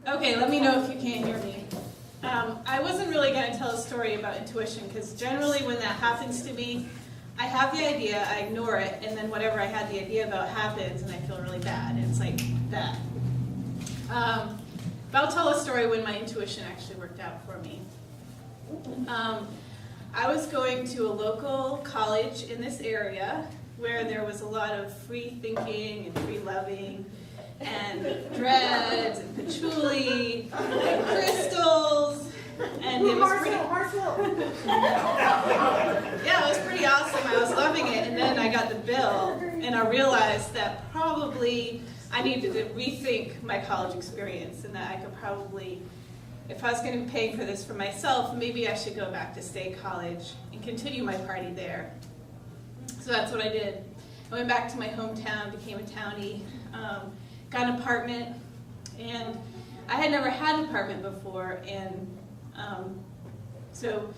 Okay, let me know if you can't hear me. I wasn't really going to tell a story about intuition because generally when that happens to me, I have the idea, I ignore it, and then whatever I had the idea about happens and I feel really bad. And it's like that. But I'll tell a story when my intuition actually worked out for me. I was going to a local college in this area where there was a lot of free thinking and free loving and dreads and patchouli and crystals, and it was pretty. Yeah, it was pretty awesome. I was loving it, and then I got the bill, and I realized that probably I needed to rethink my college experience, and that I could probably, if I was going to be paying for this for myself, maybe I should go back to state college and continue my party there. So that's what I did. I went back to my hometown, became a townie, got an apartment, and I had never had an apartment before, and so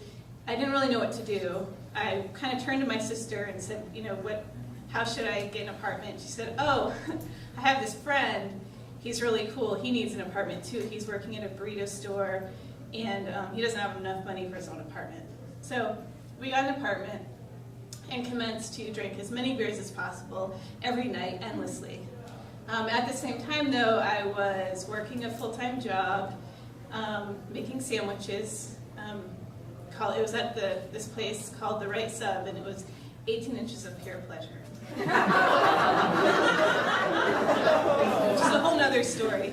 I didn't really know what to do. I kind of turned to my sister and said, how should I get an apartment? She said, oh, I have this friend. He's really cool. He needs an apartment too. He's working at a burrito store, and he doesn't have enough money for his own apartment. So we got an apartment and commenced to drink as many beers as possible every night, endlessly. At the same time, though, I was working a full-time job, making sandwiches. It was at this place called The Right Sub, and it was 18 inches of pure pleasure. Which is a whole nother story.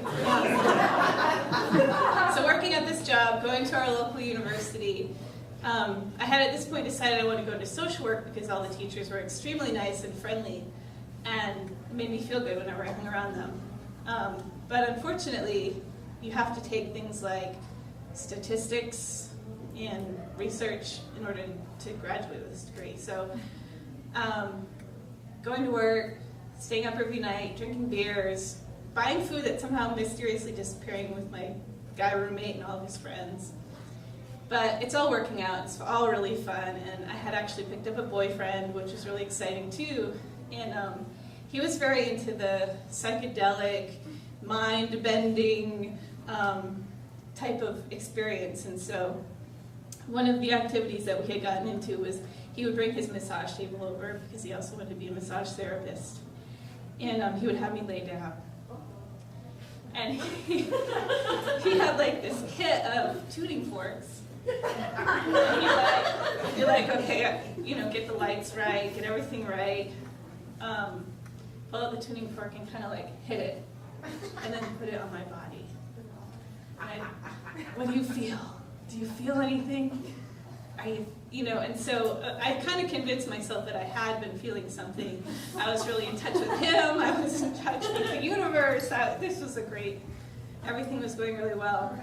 So working at this job, going to our local university, I had at this point decided I wanted to go into social work because all the teachers were extremely nice and friendly, and it made me feel good whenever I hung around them. But unfortunately, you have to take things like statistics and research in order to graduate with this degree. So going to work, staying up every night, drinking beers, buying food that's somehow mysteriously disappearing with my guy roommate and all of his friends. But it's all working out, it's all really fun, and I had actually picked up a boyfriend, which was really exciting too. And he was very into the psychedelic, mind-bending type of experience, and so one of the activities that we had gotten into was he would bring his massage table over because he also wanted to be a massage therapist, and he would have me lay down. And he had like this kit of tuning forks. And you're like, okay, get the lights right, get everything right. Pull out the tuning fork and kind of like hit it, and then put it on my body. What do you feel? Do you feel anything? And so I kind of convinced myself that I had been feeling something. I was really in touch with him. I was in touch with the universe. This was everything was going really well.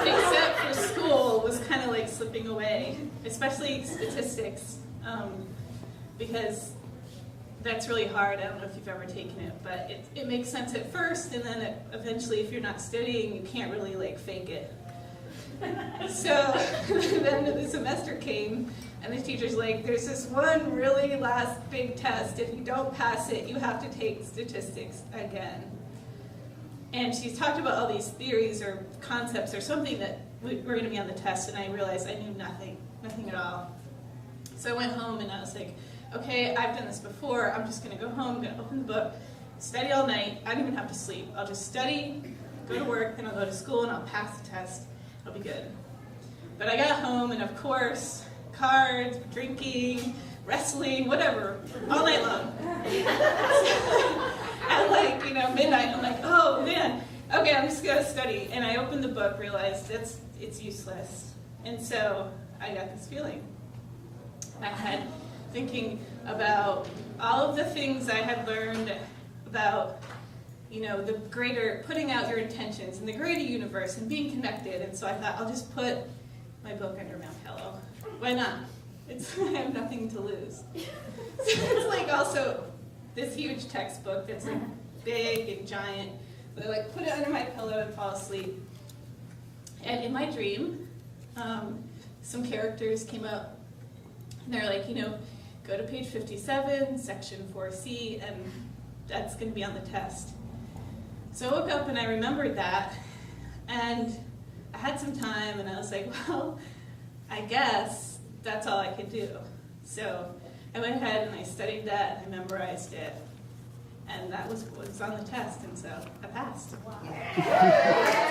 Except for school was kind of like slipping away, especially statistics, because that's really hard. I don't know if you've ever taken it, but it makes sense at first, and then eventually if you're not studying, you can't really like fake it. So the end of the semester came, and the teacher's like, there's this one really last big test. If you don't pass it, you have to take statistics again. And she's talked about all these theories or concepts or something that were going to be on the test, and I realized I knew nothing at all. So I went home and I was like, okay, I've done this before. I'm just going to go home, I'm going to open the book, study all night. I don't even have to sleep. I'll just study, go to work, then I'll go to school and I'll pass the test. It'll be good. But I got home, and of course, cards, drinking, wrestling, whatever, all night long. At midnight, I'm like, oh man, okay, I'm just gonna study. And I opened the book, realized it's useless. And so I got this feeling. I had thinking about all of the things I had learned about the greater, putting out your intentions in the greater universe and being connected. And so I thought, I'll just put my book under my pillow. Why not? I have nothing to lose. So it's like also this huge textbook that's like big and giant. But I like put it under my pillow and fall asleep. And in my dream, some characters came up, and they're like, go to page 57, section 4C, and that's going to be on the test. So I woke up and I remembered that, and I had some time, and I was like, well, I guess that's all I could do. So I went ahead and I studied that, and I memorized it, and that was what was on the test, and so I passed. Wow.